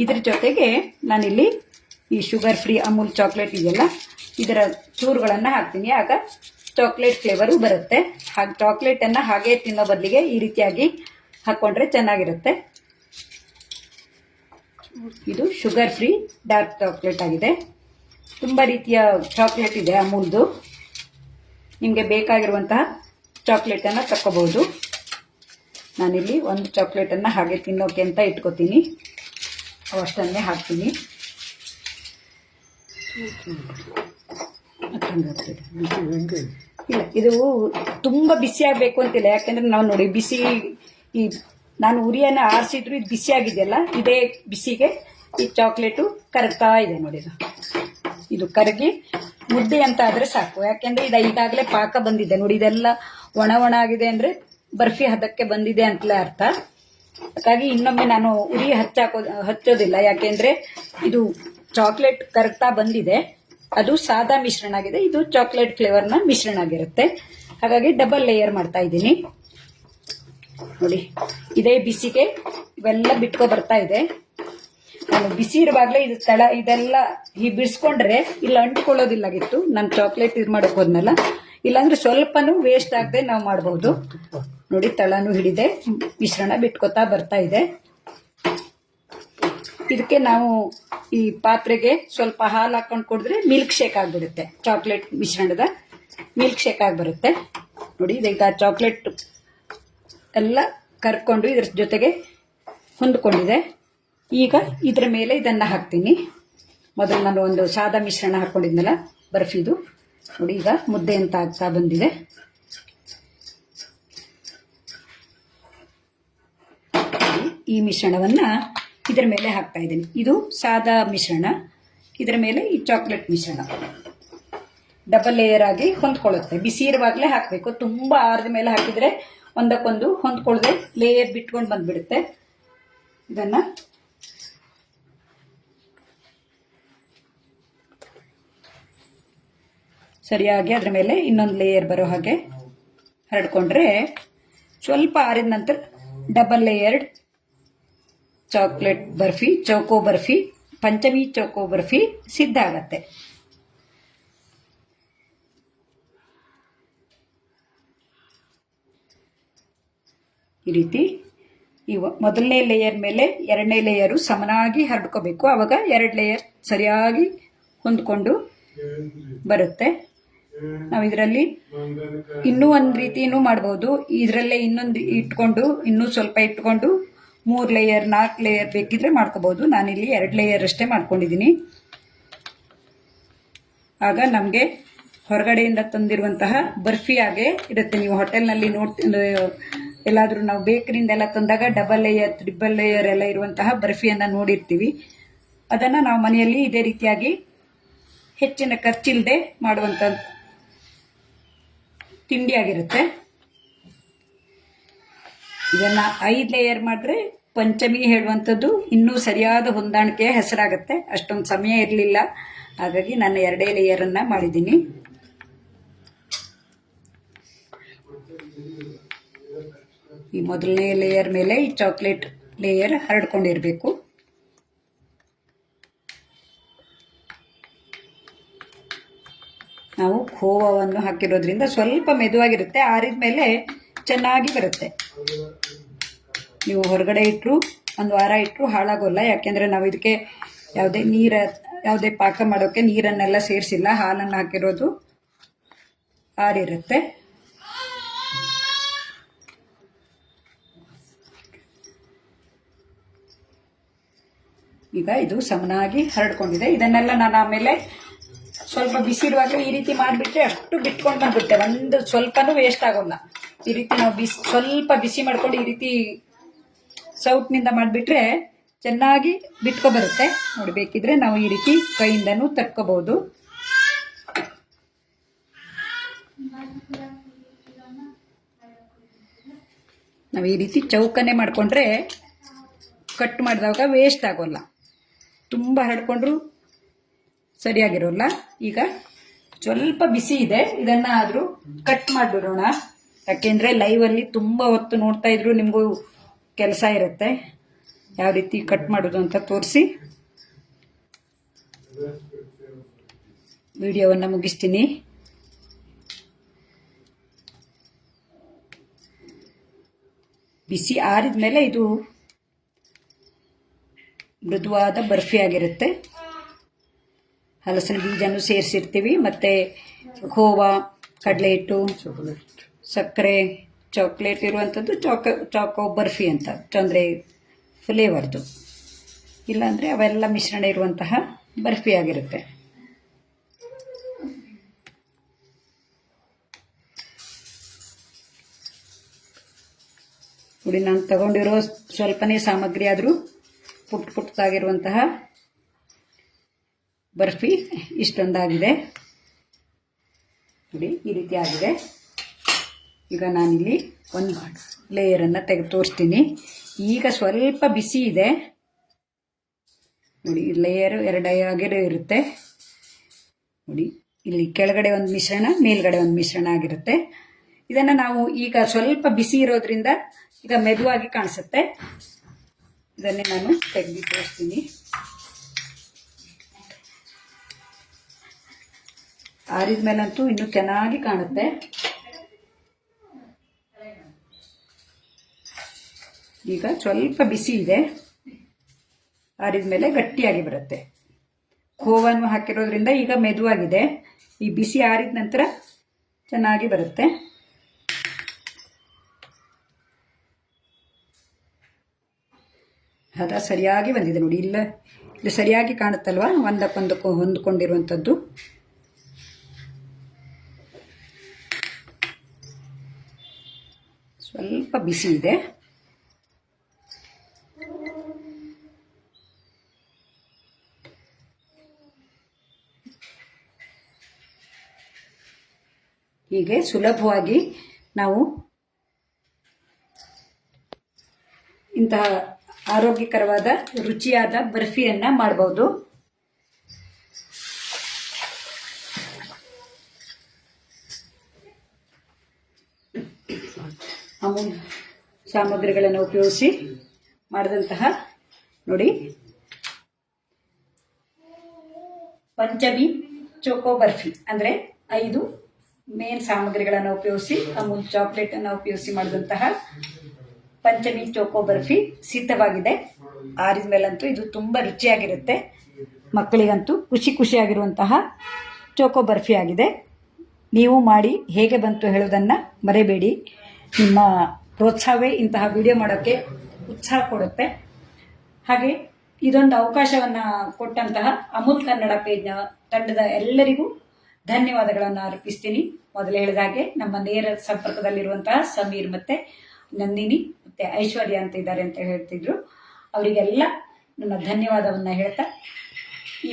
Speaker 1: ಇದ್ರ ಜೊತೆಗೆ ನಾನಿಲ್ಲಿ ಈ ಶುಗರ್ ಫ್ರೀ ಅಮೂಲ್ ಚಾಕ್ಲೇಟ್ ಇದೆಯಲ್ಲ, ಇದರ ಚೂರುಗಳನ್ನು ಹಾಕ್ತೀನಿ. ಆಗ ಚಾಕ್ಲೇಟ್ ಫ್ಲೇವರು ಬರುತ್ತೆ. ಹಾಗೆ ಚಾಕ್ಲೇಟನ್ನು ಹಾಗೆ ತಿನ್ನೋ ಬದಲಿಗೆ ಈ ರೀತಿಯಾಗಿ ಹಾಕ್ಕೊಂಡ್ರೆ ಚೆನ್ನಾಗಿರುತ್ತೆ. ಇದು ಶುಗರ್ ಫ್ರೀ ಡಾರ್ಕ್ ಚಾಕ್ಲೇಟ್ ಆಗಿದೆ. ತುಂಬ ರೀತಿಯ ಚಾಕ್ಲೇಟ್ ಇದೆ ಅಮೂಲ್ದು. ನಿಮಗೆ ಬೇಕಾಗಿರುವಂತಹ ಚಾಕ್ಲೇಟನ್ನು ತಕ್ಕೋಬಹುದು. ನಾನಿಲ್ಲಿ 1 ಚಾಕ್ಲೇಟನ್ನು ಹಾಗೆ ತಿನ್ನೋಕೆ ಅಂತ ಇಟ್ಕೋತೀನಿ. ಅವಷ್ಟನ್ನೇ ಹಾಕ್ತೀನಿ. ಇಲ್ಲ, ಇದು ತುಂಬ ಬಿಸಿ ಆಗಬೇಕು ಅಂತಿಲ್ಲ. ಯಾಕೆಂದ್ರೆ ನಾವು ನೋಡಿ ಬಿಸಿ, ಈ ನಾನು ಉರಿಯನ್ನು ಆರಿಸಿದ್ರು ಇದು ಬಿಸಿ ಆಗಿದೆಯಲ್ಲ, ಇದೇ ಬಿಸಿಗೆ ಈ ಚಾಕ್ಲೇಟು ಕರಗ್ತಾ ಇದೆ ನೋಡಿ. ಇದು ಕರಗಿ ಮುದ್ದೆ ಅಂತ ಆದರೆ ಸಾಕು. ಯಾಕೆಂದ್ರೆ ಇದು ಈಗಾಗಲೇ ಪಾಕ ಬಂದಿದೆ ನೋಡಿ. ಇದೆಲ್ಲ ಒಣ ಒಣ ಆಗಿದೆ ಅಂದರೆ ಬರ್ಫಿ ಹದಕ್ಕೆ ಬಂದಿದೆ ಅಂತಲೇ ಅರ್ಥ. ಹಾಗಾಗಿ ಇನ್ನೊಮ್ಮೆ ನಾನು ಉರಿ ಹಚ್ಚೋದಿಲ್ಲ. ಯಾಕೆಂದ್ರೆ ಇದು ಚಾಕ್ಲೇಟ್ ಕರಗ್ತಾ ಬಂದಿದೆ, ಅದು ಸಾದಾ ಮಿಶ್ರಣ ಆಗಿದೆ, ಇದು ಚಾಕ್ಲೇಟ್ ಫ್ಲೇವರ್ನ ಮಿಶ್ರಣ ಆಗಿರುತ್ತೆ. ಹಾಗಾಗಿ ಡಬಲ್ ಲೇಯರ್ ಮಾಡ್ತಾ ಇದ್ದೀನಿ ನೋಡಿ. ಇದೇ ಬಿಸಿಗೆ ಇವೆಲ್ಲ ಬಿಟ್ಕೊ ಬರ್ತಾ ಇದೆ. ನಾನು ಬಿಸಿ ಇರುವಾಗಲೇ ಇದು ತಳ ಇದೆಲ್ಲ ಹೀಗೆ ಬಿಡಿಸ್ಕೊಂಡ್ರೆ ಇಲ್ಲಿ ಅಂಟ್ಕೊಳ್ಳೋದಿಲ್ಲಾಗಿತ್ತು. ನಾನು ಚಾಕ್ಲೇಟ್ ಇದು ಮಾಡೋಕೆ ಹೋದ್ನಲ್ಲ, ಇಲ್ಲಾಂದ್ರೆ ಸ್ವಲ್ಪನೂ ವೇಸ್ಟ್ ಆಗದೆ ನಾವು ಮಾಡಬಹುದು ನೋಡಿ. ತಳನೂ ಹಿಡಿದೆ, ಮಿಶ್ರಣ ಬಿಟ್ಕೋತಾ ಬರ್ತಾ ಇದೆ. ಇದಕ್ಕೆ ನಾವು ಈ ಪಾತ್ರೆಗೆ ಸ್ವಲ್ಪ ಹಾಲು ಹಾಕೊಂಡು ಕುಡಿದ್ರೆ ಮಿಲ್ಕ್ ಶೇಕ್ ಆಗಿಬಿಡುತ್ತೆ. ಚಾಕ್ಲೇಟ್ ಮಿಶ್ರಣದ ಮಿಲ್ಕ್ ಶೇಕ್ ಆಗಿ ಬರುತ್ತೆ ನೋಡಿ. ಇದೀಗ ಚಾಕ್ಲೇಟ್ ಎಲ್ಲ ಕರ್ಕೊಂಡು ಇದ್ರ ಜೊತೆಗೆ ಹೊಂದ್ಕೊಂಡಿದೆ. ಈಗ ಇದರ ಮೇಲೆ ಇದನ್ನು ಹಾಕ್ತೀನಿ. ಮೊದಲು ನಾನು ಒಂದು ಸಾದಾ ಮಿಶ್ರಣ ಹಾಕ್ಕೊಂಡಿದ್ನಲ್ಲ ಬರ್ಫಿದು ನೋಡಿ, ಈಗ ಮುದ್ದೆ ಅಂತ ಆಗ್ತಾ ಬಂದಿದೆ. ಈ ಮಿಶ್ರಣವನ್ನ ಇದರ ಮೇಲೆ ಹಾಕ್ತಾ ಇದ್ದೀನಿ. ಇದು ಸಾದಾ ಮಿಶ್ರಣ, ಇದರ ಮೇಲೆ ಈ ಚಾಕ್ಲೇಟ್ ಮಿಶ್ರಣ ಡಬಲ್ ಲೇಯರ್ ಆಗಿ ಹೊಂದ್ಕೊಳ್ಳುತ್ತೆ. ಬಿಸಿ ಇರುವಾಗಲೇ ಹಾಕಬೇಕು. ತುಂಬ ಆರಿದ ಮೇಲೆ ಹಾಕಿದರೆ ಒಂದಕ್ಕೊಂದು ಹೊಂದ್ಕೊಳ್ಳದೆ ಲೇಯರ್ ಬಿಟ್ಕೊಂಡು ಬಂದ್ಬಿಡುತ್ತೆ. ಇದನ್ನ ಸರಿಯಾಗಿ ಅದರ ಮೇಲೆ ಇನ್ನೊಂದು ಲೇಯರ್ ಬರೋ ಹಾಗೆ ಹರಡ್ಕೊಂಡ್ರೆ ಸ್ವಲ್ಪ ಆರಿದ ನಂತರ ಡಬಲ್ ಲೇಯರ್ಡ್ ಚಾಕ್ಲೇಟ್ ಬರ್ಫಿ, ಚೌಕೋ ಬರ್ಫಿ, ಪಂಚಮಿ ಚೌಕೋ ಬರ್ಫಿ ಸಿದ್ಧ ಆಗತ್ತೆ. ಈ ರೀತಿ ಈ ಮೊದಲನೇ ಲೇಯರ್ ಮೇಲೆ ಎರಡನೇ ಲೇಯರು ಸಮನಾಗಿ ಹರಡ್ಕೋಬೇಕು. ಆವಾಗ ಎರಡು ಲೇಯರ್ ಸರಿಯಾಗಿ ಹೊಂದ್ಕೊಂಡು ಬರುತ್ತೆ. ನಾವು ಇದರಲ್ಲಿ ಇನ್ನೂ ಒಂದು ರೀತಿನೂ ಮಾಡ್ಬೋದು. ಇದರಲ್ಲೇ ಇನ್ನೊಂದು ಇಟ್ಕೊಂಡು ಇನ್ನೂ ಸ್ವಲ್ಪ ಇಟ್ಕೊಂಡು 3 ಲೇಯರ್ 4 ಲೇಯರ್ ಬೇಕಿದ್ರೆ ಮಾಡ್ಕೋಬಹುದು. ನಾನಿಲ್ಲಿ 2 ಲೇಯರ್ ಅಷ್ಟೇ ಮಾಡ್ಕೊಂಡಿದ್ದೀನಿ. ಆಗ ನಮಗೆ ಹೊರಗಡೆಯಿಂದ ತಂದಿರುವಂತಹ ಬರ್ಫಿ ಹಾಗೆ ಇರುತ್ತೆ. ನೀವು ಹೋಟೆಲ್ನಲ್ಲಿ ಎಲ್ಲಾದರೂ ನಾವು ಬೇಕರಿಯಿಂದ ಎಲ್ಲ ತಂದಾಗ ಡಬಲ್ ಲೇಯರ್, ಟ್ರಿಬಲ್ ಲೇಯರ್ ಎಲ್ಲ ಇರುವಂತಹ ಬರ್ಫಿಯನ್ನು ನೋಡಿರ್ತೀವಿ. ಅದನ್ನು ನಾವು ಮನೆಯಲ್ಲಿ ಇದೇ ರೀತಿಯಾಗಿ ಹೆಚ್ಚಿನ ಖರ್ಚಿಲ್ಲದೆ ಮಾಡುವಂಥ ತಿಂಡಿಯಾಗಿರುತ್ತೆ. ಇದನ್ನು 5 ಲೇಯರ್ ಮಾಡಿದ್ರೆ ಪಂಚಮಿ ಹೇಳುವಂಥದ್ದು ಇನ್ನೂ ಸರಿಯಾದ ಹೊಂದಾಣಿಕೆಯ ಹೆಸರಾಗುತ್ತೆ. ಅಷ್ಟೊಂದು ಸಮಯ ಇರಲಿಲ್ಲ, ಹಾಗಾಗಿ ನಾನು 2 ಲೇಯರನ್ನು ಮಾಡಿದ್ದೀನಿ. ಈ ಮೊದಲನೇ ಲೇಯರ್ ಮೇಲೆ ಈ ಚಾಕ್ಲೇಟ್ ಲೇಯರ್ ಹರಡ್ಕೊಂಡಿರಬೇಕು. ನಾವು ಖೋವಾವನ್ನು ಹಾಕಿರೋದ್ರಿಂದ ಸ್ವಲ್ಪ ಮೆದುವಾಗಿರುತ್ತೆ. ಆರಿದ ಮೇಲೆ ಚೆನ್ನಾಗಿ ಬರುತ್ತೆ. ನೀವು ಹೊರಗಡೆ ಇಟ್ಟರು, ಒಂದು ವಾರ ಇಟ್ಟರು ಹಾಳಾಗೋಲ್ಲ. ಯಾಕೆಂದರೆ ನಾವು ಇದಕ್ಕೆ ಯಾವುದೇ ಪಾಕ ಮಾಡೋಕ್ಕೆ ನೀರನ್ನೆಲ್ಲ ಸೇರಿಸಿಲ್ಲ, ಹಾಲನ್ನು ಹಾಕಿರೋದು ಆರಿರುತ್ತೆ. ಈಗ ಇದು ಸಮನಾಗಿ ಹರಡ್ಕೊಂಡಿದೆ. ಇದನ್ನೆಲ್ಲ ನಾನು ಆಮೇಲೆ ಸ್ವಲ್ಪ ಬಿಸಿ ಇರುವಾಗ ಈ ರೀತಿ ಮಾಡಿಬಿಟ್ರೆ ಅಷ್ಟು ಬಿಟ್ಕೊಂಡು ಬಂದ್ಬಿಡುತ್ತೆ. ಒಂದು ಸ್ವಲ್ಪನೂ ವೇಸ್ಟ್ ಆಗೋಲ್ಲ. ಈ ರೀತಿ ನಾವು ಸ್ವಲ್ಪ ಬಿಸಿ ಮಾಡ್ಕೊಂಡು ಈ ರೀತಿ ಸೌಟ್ನಿಂದ ಮಾಡಿಬಿಟ್ರೆ ಚೆನ್ನಾಗಿ ಬಿಟ್ಕೊ ಬರುತ್ತೆ. ನೋಡಬೇಕಿದ್ರೆ ನಾವು ಈ ರೀತಿ ಕೈಯಿಂದನೂ ತಟ್ಕೋಬಹುದು. ನಾವು ಈ ರೀತಿ ಚೌಕನೆ ಮಾಡಿಕೊಂಡ್ರೆ ಕಟ್ ಮಾಡಿದಾಗ ವೇಸ್ಟ್ ಆಗೋಲ್ಲ. ತುಂಬ ಹರಡ್ಕೊಂಡ್ರು ಸರಿಯಾಗಿರೋಲ್ಲ. ಈಗ ಸ್ವಲ್ಪ ಬಿಸಿ ಇದೆ, ಇದನ್ನ ಆದರೂ ಕಟ್ ಮಾಡಿಬಿಡೋಣ. ಯಾಕೆಂದರೆ ಲೈವಲ್ಲಿ ತುಂಬ ಹೊತ್ತು ನೋಡ್ತಾ ಇದ್ರು ನಿಮಗೂ ಕೆಲಸ ಇರುತ್ತೆ. ಯಾವ ರೀತಿ ಕಟ್ ಮಾಡೋದು ಅಂತ ತೋರಿಸಿ ವಿಡಿಯೋವನ್ನು ಮುಗಿಸ್ತೀನಿ. ಬಿಸಿ ಆರಿದ ಮೇಲೆ ಇದು ಮೃದುವಾದ ಬರ್ಫಿ ಆಗಿರುತ್ತೆ. ಹಲಸಿನ ಬೀಜನೂ ಸೇರಿಸಿರ್ತೀವಿ, ಮತ್ತು ಖೋವಾ, ಕಡಲೆ ಹಿಟ್ಟು, ಸಕ್ಕರೆ, ಚಾಕ್ಲೇಟ್ ಇರುವಂಥದ್ದು ಚಾಕೋ ಬರ್ಫಿ ಅಂತ, ಅಂದರೆ ಫ್ಲೇವರ್ದು. ಇಲ್ಲಾಂದರೆ ಅವೆಲ್ಲ ಮಿಶ್ರಣ ಇರುವಂತಹ ಬರ್ಫಿ ಆಗಿರುತ್ತೆ. ನೋಡಿ, ನಾನು ತಗೊಂಡಿರೋ ಸ್ವಲ್ಪನೇ ಸಾಮಗ್ರಿ ಆದರೂ ಪುಟ್ಟದಾಗಿರುವಂತಹ ಬರ್ಫಿ ಇಷ್ಟೊಂದಾಗಿದೆ ನೋಡಿ, ಈ ರೀತಿ ಆಗಿದೆ. ಈಗ ನಾನಿಲ್ಲಿ ಒಂದು ಲೇಯರನ್ನು ತೆಗೆದು ತೋರಿಸ್ತೀನಿ. ಈಗ ಸ್ವಲ್ಪ ಬಿಸಿ ಇದೆ ನೋಡಿ, ಲೇಯರು 2 ಆಗಿರೋ ಇರುತ್ತೆ ನೋಡಿ. ಇಲ್ಲಿ ಕೆಳಗಡೆ ಒಂದು ಮಿಶ್ರಣ, ಮೇಲ್ಗಡೆ ಒಂದು ಮಿಶ್ರಣ ಆಗಿರುತ್ತೆ. ಇದನ್ನು ನಾವು ಈಗ ಸ್ವಲ್ಪ ಬಿಸಿ ಇರೋದ್ರಿಂದ ಈಗ ಮೆದುವಾಗಿ ಕಾಣಿಸುತ್ತೆ. ಇದನ್ನೇ ನಾನು ತೆಗೆದು ತೋರಿಸ್ತೀನಿ. ಆರಿದ ಮೇಲಂತೂ ಇನ್ನೂ ಚೆನ್ನಾಗಿ ಕಾಣುತ್ತೆ. ಈಗ ಸ್ವಲ್ಪ ಬಿಸಿ ಇದೆ, ಆರಿದ ಮೇಲೆ ಗಟ್ಟಿಯಾಗಿ ಬರುತ್ತೆ. ಖೋವನ್ನು ಹಾಕಿರೋದ್ರಿಂದ ಈಗ ಮೆದುವಾಗಿದೆ. ಈ ಬಿಸಿ ಆರಿದ ನಂತರ ಚೆನ್ನಾಗಿ ಬರುತ್ತೆ. ಹದ ಸರಿಯಾಗಿ ಬಂದಿದೆ ನೋಡಿ. ಇಲ್ಲಿ ಸರಿಯಾಗಿ ಕಾಣುತ್ತಲ್ವಾ, ಒಂದಕ್ಕೊಂದಕ್ಕೂ ಹೊಂದ್ಕೊಂಡಿರುವಂಥದ್ದು. ಸ್ವಲ್ಪ ಬಿಸಿ ಇದೆ. ಹೀಗೆ ಸುಲಭವಾಗಿ ನಾವು ಇಂತಹ ಆರೋಗ್ಯಕರವಾದ ರುಚಿಯಾದ ಬರ್ಫಿಯನ್ನು ಮಾಡಬಹುದು. ಅಮೂಲ್ ಸಾಮಗ್ರಿಗಳನ್ನು ಉಪಯೋಗಿಸಿ ಮಾಡಿದಂತಹ ನೋಡಿ ಪಂಚಮಿ ಚೋಕೋ ಬರ್ಫಿ, ಅಂದರೆ 5 ಮೇನ್ ಸಾಮಗ್ರಿಗಳನ್ನು ಉಪಯೋಗಿಸಿ ಅಮೂಲ್ ಚಾಕ್ಲೇಟನ್ನು ಉಪಯೋಗಿಸಿ ಮಾಡಿದಂತಹ ಪಂಚಮಿ ಚೋಕೋ ಬರ್ಫಿ ಸಿದ್ಧವಾಗಿದೆ. ಆರಿದ ಮೇಲಂತೂ ಇದು ತುಂಬ ರುಚಿಯಾಗಿರುತ್ತೆ. ಮಕ್ಕಳಿಗಂತೂ ಖುಷಿಯಾಗಿರುವಂತಹ ಚೋಕೋ ಬರ್ಫಿ ಆಗಿದೆ. ನೀವು ಮಾಡಿ ಹೇಗೆ ಬಂತು ಹೇಳೋದನ್ನು ಮರೆಯಬೇಡಿ. ನಿಮ್ಮ ಪ್ರೋತ್ಸಾಹವೇ ಇಂತಹ ವಿಡಿಯೋ ಮಾಡೋಕ್ಕೆ ಉತ್ಸಾಹ ಕೊಡುತ್ತೆ. ಹಾಗೆ ಇದೊಂದು ಅವಕಾಶವನ್ನು ಕೊಟ್ಟಂತಹ ಅಮೂಲ್ ಕನ್ನಡ ಪೇಜ್ನ ತಂಡದ ಎಲ್ಲರಿಗೂ ಧನ್ಯವಾದಗಳನ್ನು ಅರ್ಪಿಸ್ತೀನಿ. ಮೊದಲು ಹೇಳಿದ ಹಾಗೆ ನಮ್ಮ ನೇರ ಸಂಪರ್ಕದಲ್ಲಿರುವಂತಹ ಸಮೀರ್ ಮತ್ತು ನಂದಿನಿ ಮತ್ತು ಐಶ್ವರ್ಯ ಅಂತ ಇದ್ದಾರೆ ಅಂತ ಹೇಳ್ತಿದ್ರು. ಅವರಿಗೆಲ್ಲ ನನ್ನ ಧನ್ಯವಾದವನ್ನು ಹೇಳ್ತಾ ಈ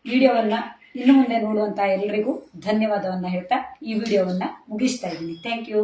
Speaker 1: ವಿಡಿಯೋವನ್ನು ಇನ್ನು ಮುಂದೆ ನೋಡುವಂತಹ ಎಲ್ಲರಿಗೂ ಧನ್ಯವಾದವನ್ನು ಹೇಳ್ತಾ ಈ ವಿಡಿಯೋವನ್ನು ಮುಗಿಸ್ತಾ ಇದ್ದೀನಿ. Thank you.